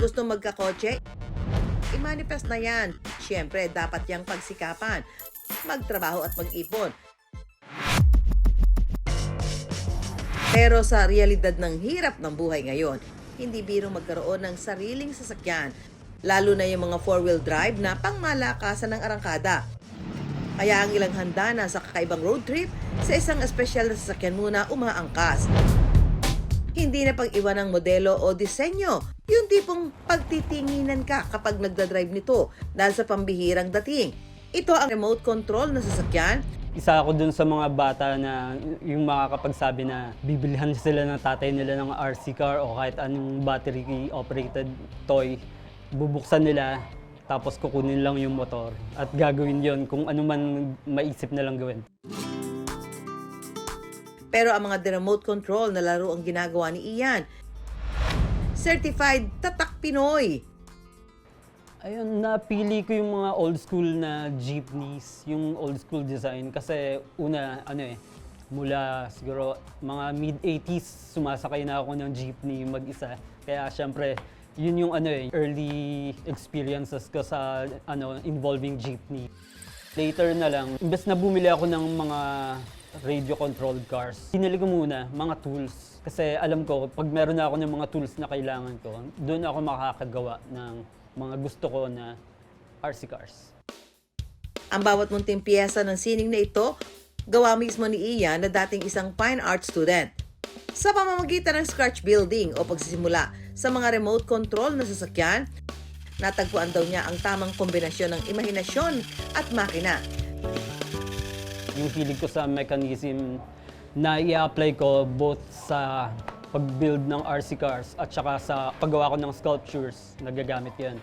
Gusto magkakotse? I-manifest na yan. Siyempre, dapat yang pagsikapan. Magtrabaho at mag-ipon. Pero sa realidad ng hirap ng buhay ngayon, hindi birong magkaroon ng sariling sasakyan. Lalo na yung mga four-wheel drive na pangmalakasan ng arangkada. Kaya ang ilang handa na sa kakaibang road trip, sa isang espesyal na sasakyan muna umaangkas. Hindi na pag-iwan ng modelo o disenyo, yung tipong pagtitinginan ka kapag nagdadrive nito dahil sa pambihirang dating. Ito ang remote control na sasakyan. Isa ako dun sa mga bata na yung makakapagsabi na bibilihan sila ng tatay nila ng RC car o kahit anong battery-operated toy. Bubuksan nila, tapos kukunin lang yung motor at gagawin yon kung ano man maisip na lang gawin. Pero ang mga remote control na laro ang ginagawa ni Ian. Certified Tatak Pinoy. Ayun, napili ko yung mga old school na jeepneys, yung old school design kasi una, mula siguro mga mid-80s sumasakay na ako ng jeepney mag-isa. Kaya syempre, yun yung early experiences ko sa involving jeepney. Later na lang, imbes na bumili ako ng mga radio-controlled cars, pinili ko muna mga tools. Kasi alam ko, pag meron na ako ng mga tools na kailangan ko, doon ako makakagawa ng mga gusto ko na RC cars. Ang bawat munting piyesa ng sining na ito, gawa mismo ni Ian na dating isang fine art student. Sa pamamagitan ng scratch building o pagsisimula sa mga remote control na sasakyan, natagpuan daw niya ang tamang kombinasyon ng imahinasyon at makina. Yung hilig ko sa mechanism na i-apply ko both sa pag-build ng RC cars at saka sa paggawa ko ng sculptures, nagagamit yan.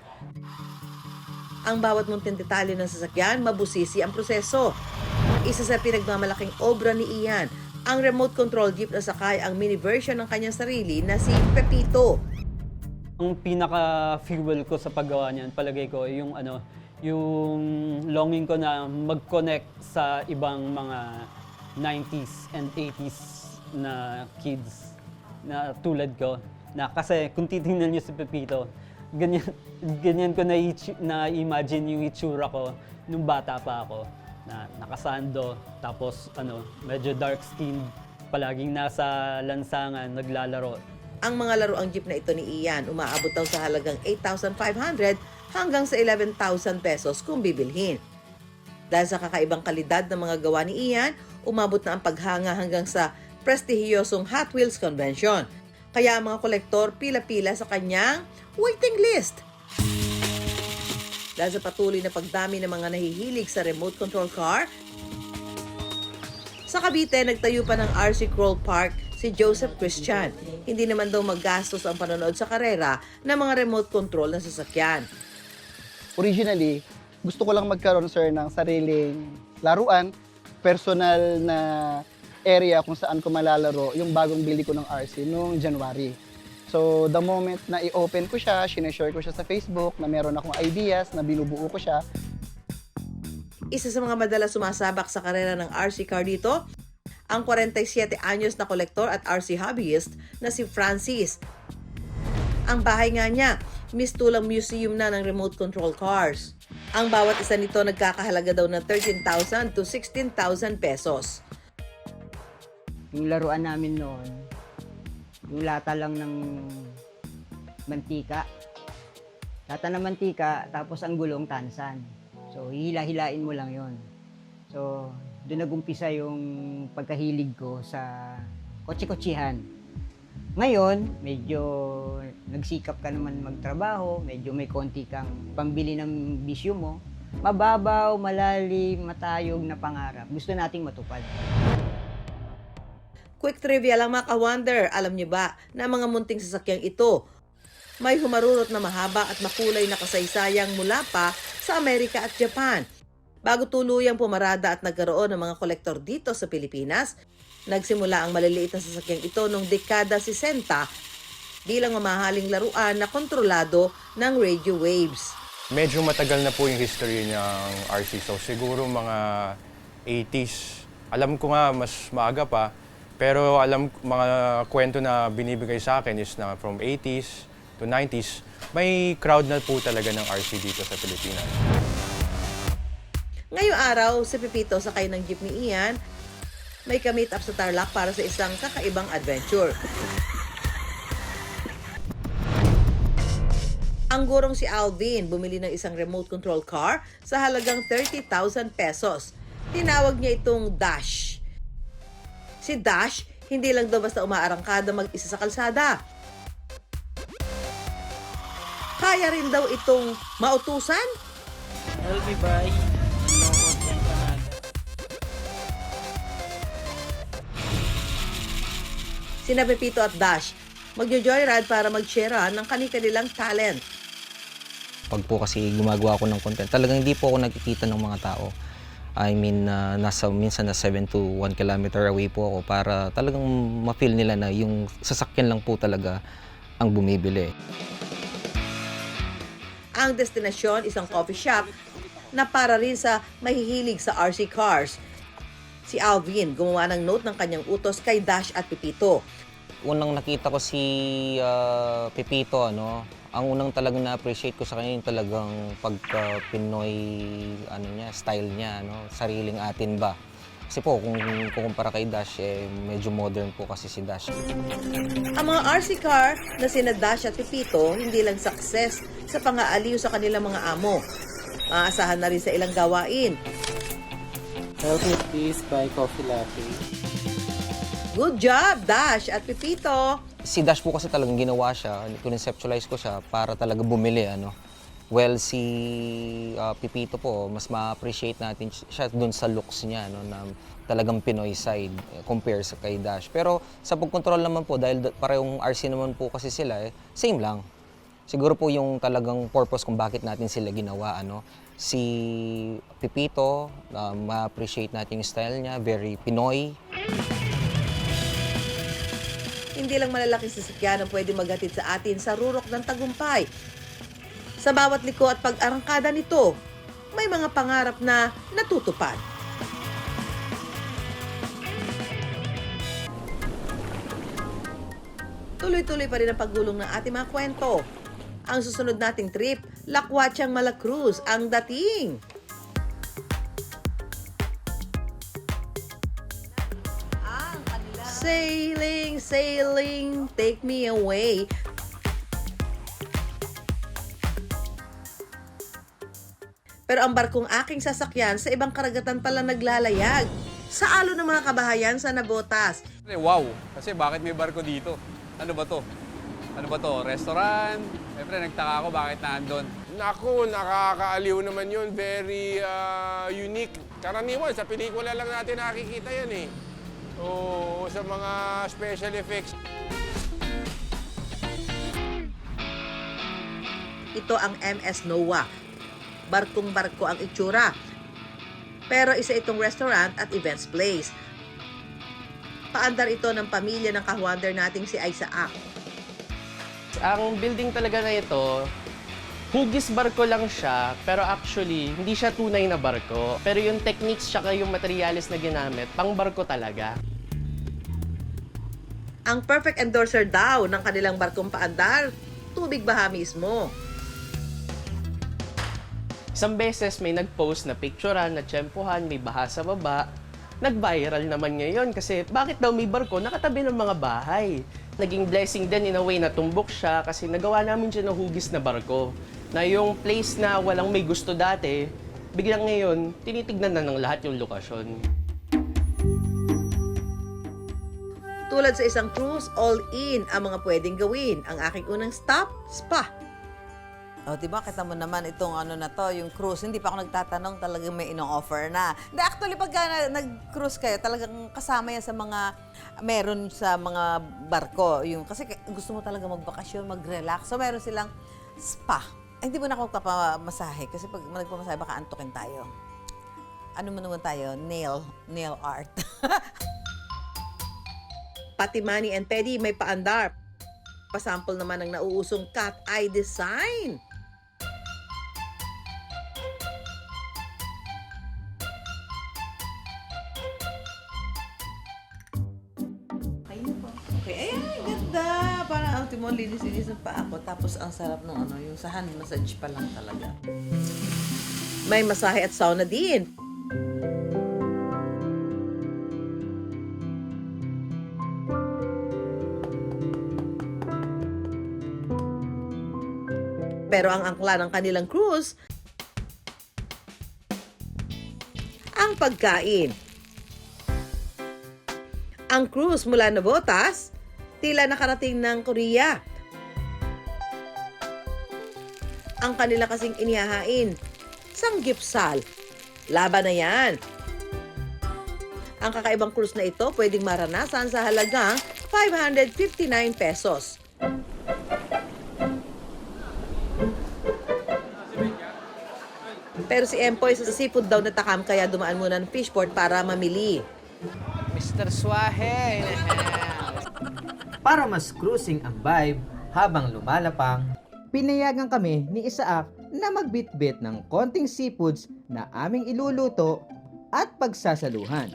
Ang bawat munting detalye ng sasakyan, mabusisi ang proseso. Isa sa pinagmamalaking obra ni Ian, ang remote control jeep na sakay ang mini version ng kanyang sarili na si Pepito. Ang pinaka-fuel ko sa paggawa niyan, palagay ko, yung longing ko na mag-connect sa ibang mga 90s and 80s na kids na tulad ko. Na kasi kung titingnan niyo si Pepito, ganyan ko na-imagine yung itsura ko nung bata pa ako. Na nakasando, tapos medyo dark skinned, palaging nasa lansangan, naglalaro. Ang mga laruang jeep na ito ni Ian, umaabot daw sa halagang 8,500 hanggang sa 11,000 pesos kung bibilhin. Dahil sa kakaibang kalidad ng mga gawa ni Ian, umabot na ang paghanga hanggang sa prestihiyosong Hot Wheels Convention. Kaya ang mga kolektor pila-pila sa kanyang waiting list. Dahil sa patuloy na pagdami ng mga nahihilig sa remote control car, sa Cavite, nagtayo pa ng RC Crawl Park si Joseph Christian. Hindi naman daw maggastos ang panonood sa karera ng mga remote control na sasakyan. Originally, gusto ko lang magkaroon, sir, ng sariling laruan, personal na area kung saan ko malalaro yung bagong bili ko ng RC noong January. So, the moment na i-open ko siya, sineshare ko siya sa Facebook, na meron akong ideas, na binubuo ko siya. Isa sa mga madalas sumasabak sa karera ng RC car dito, ang 47 anyos na kolektor at RC hobbyist na si Francis. Ang bahay nga niya, mistulang museum na ng remote control cars. Ang bawat isa nito nagkakahalaga daw ng 13,000 to 16,000 pesos. Yung laruan namin noon, yung lata lang ng mantika. Lata ng mantika, tapos ang gulong tansan. So, hila-hilain mo lang yon. So, doon nagumpisa yung pagkahilig ko sa kotse-kotsihan. Ngayon, medyo nagsikap ka naman magtrabaho, medyo may konti kang pambili ng bisyo mo. Mababaw, malalim, matayog na pangarap. Gusto nating matupad. Quick trivia lang mga ka-wonder, alam niyo ba na mga munting sasakyang ito may humarurot na mahaba at makulay na kasaysayang mula pa sa Amerika at Japan. Bago tuluyang pumarada at nagkaroon ng mga kolektor dito sa Pilipinas, nagsimula ang maliliit na sasakyang ito noong dekada 60 bilang mamahaling laruan na kontrolado ng radio waves. Medyo matagal na po yung history ng RC, so siguro mga 80s. Alam ko nga mas maaga pa, pero alam mga kwento na binibigay sa akin is na from 80s to 90s, may crowd na po talaga ng RC dito sa Pilipinas. Ngayong araw, si Pepito sakay ng jeep ni Ian, may ka-meet up sa Tarlac para sa isang kakaibang adventure. Ang gurong si Alvin bumili ng isang remote control car sa halagang 30,000 pesos. Tinawag niya itong Dash. Si Dash, hindi lang daw basta umaarangkada mag-isa sa kalsada. Kaya rin daw itong mautusan. LB by Longwood and Canada. Sina Pepito at Dash, magjo-joyride para mag-share ng kani-kanilang talent. Pag po kasi gumagawa ako ng content, talagang hindi po ako nakikita ng mga tao. I mean, minsan na 7 to 1 kilometer away po ako para talagang ma-feel nila na yung sasakyan lang po talaga ang bumibili. Ang destinasyon, isang coffee shop na para rin sa mahihilig sa RC cars. Si Alvin gumawa ng note ng kanyang utos kay Dash at Pepito. Unang nakita ko si Pepito, ang unang talagang na-appreciate ko sa kanya yung talagang pagka-Pinoy style niya, sariling atin ba. Kasi po, kung kukumpara kay Dash, medyo modern po kasi si Dash. Ang mga RC car na sina Dash at Pepito hindi lang success sa pang-aaliw sa kanilang mga amo. Maaasahan na rin sa ilang gawain. Help me please by coffee latte. Good job, Dash at Pepito! Si Dash po kasi talagang ginawa siya, conceptualize ko siya para talaga bumili, Well, si Pepito po, mas ma-appreciate natin siya dun sa looks niya, na talagang Pinoy side compare sa kay Dash. Pero sa pag-control naman po, dahil parehong RC naman po kasi sila, same lang. Siguro po yung talagang purpose kung bakit natin sila ginawa, Si Pepito, ma-appreciate natin yung style niya, very Pinoy. Hindi lang malalaking sasakyan ang pwede maghatid sa atin sa rurok ng tagumpay. Sa bawat liko at pag-arangkada nito, may mga pangarap na natutupad. Tuloy-tuloy pa rin ang paggulong ng ating mga kwento. Ang susunod nating trip, Lakwachang Malacruz ang dating. Sailing, sailing, take me away. Pero ang barkong aking sasakyan sa ibang karagatan pala naglalayag. Sa alo ng mga kabahayan sa Nabotas. Wow! Kasi bakit may barko dito? Ano ba to? Ano ba to? Restaurant? Siyempre, nagtaka ako bakit naandun. Naku, nakakaaliw naman yun. Very unique. Karaniwan, sa pelikula lang natin nakikita yan eh. O sa mga special effects. Ito ang MS Noah. Barkong-barko ang itsura. Pero isa itong restaurant at events place. Paandar ito ng pamilya ng kahuander nating si Isaac. Ang building talaga na ito, hugis barko lang siya, pero actually, hindi siya tunay na barko. Pero yung techniques tsaka yung materials na ginamit, pang barko talaga. Ang perfect endorser daw ng kanilang barkong paandar, tubig baha mismo. Isang beses may nag-post na picturean, na tsempuhan, may baha sa baba. Nag-viral naman ngayon kasi bakit daw may barko nakatabi ng mga bahay? Naging blessing din in a way na tumbok siya kasi nagawa namin siya ng hugis na barko. Na yung place na walang may gusto dati, biglang ngayon, tinitignan na ng lahat yung lokasyon. Tulad sa isang cruise, all-in ang mga pwedeng gawin. Ang aking unang stop, spa. O, diba, kita mo naman itong na to, yung cruise. Hindi pa ako nagtatanong, talagang may ino-offer na. Hindi, actually, pagka nag-cruise kayo, talagang kasama yan sa mga, meron sa mga barko. Yung, kasi gusto mo talaga magbakasyon, mag-relax. So, meron silang spa. Ay, hindi mo na ako magpapamasahe kasi pag nagpamasahe, baka antukin tayo. Ano mo naman tayo? Nail art. Pati Manny and Pedi may paandar. Pasample naman ng nauusong cat eye design. Okay, ayan, ganda. Parang mo, linis-linis ng paa ko. Tapos ang sarap ng ano, yung sa hand massage pa lang talaga. May masahe at sauna din. Pero ang angkla ng kanilang cruise, ang pagkain. Ang cruise mula Navotas, tila nakarating ng Korea. Ang kanila kasing inihahain, sanggipsal. Laban na yan. Ang kakaibang cruise na ito pwedeng maranasan sa halagang 559 pesos. Pero si Empoy sa seafood daw natakam kaya dumaan muna ng fishport para mamili. Mr. Swahe in the house. Para mas cruising ang vibe habang lumalapang, pinayagan kami ni Isaac na magbitbit ng konting seafoods na aming iluluto at pagsasaluhan.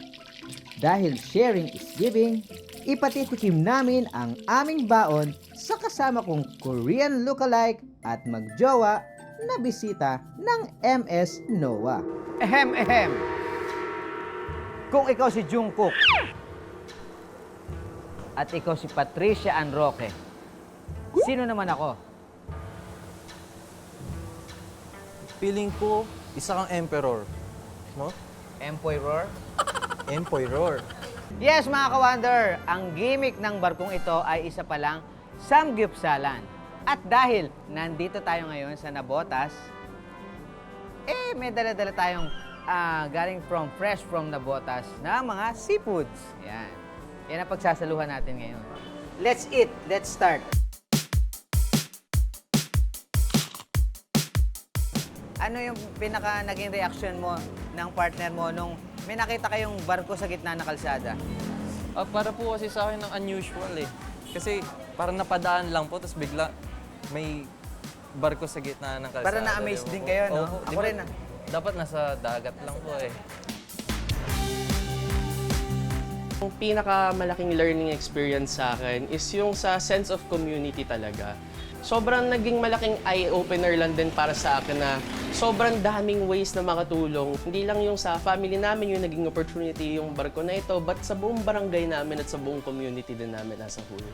Dahil sharing is giving, ipatitikim namin ang aming baon sa kasama kong Korean lookalike at magjowa na bisita ng MS NOAA. Ehem. Kung ikaw si Jungkook at ikaw si Patricia Ann Roque, sino naman ako? Feeling ko, isa kang emperor. No? Emperor? Emperor. Yes, mga ka-wonder, ang gimmick ng barkong ito ay isa palang samgyupsalan. At dahil nandito tayo ngayon sa Navotas, may dala-dala tayong galing fresh from Navotas na mga seafoods. Yan ang pagsasaluhan natin ngayon. Let's eat. Let's start. Ano yung pinaka naging reaction mo ng partner mo nung may nakita kayong barko sa gitna ng kalsada? Para po kasi sa akin ng unusual eh. Kasi parang napadaan lang po, tapos bigla may barko sa gitna ng kalsada. Parang na-amaze din kayo, no? Oo, Ako rin, Dapat nasa dagat lang po eh. Ang pinakamalaking learning experience sa akin is yung sa sense of community talaga. Sobrang naging malaking eye-opener lang din para sa akin na sobrang daming ways na makatulong. Hindi lang yung sa family namin yung naging opportunity yung barko na ito, but sa buong barangay namin at sa buong community din namin as a whole.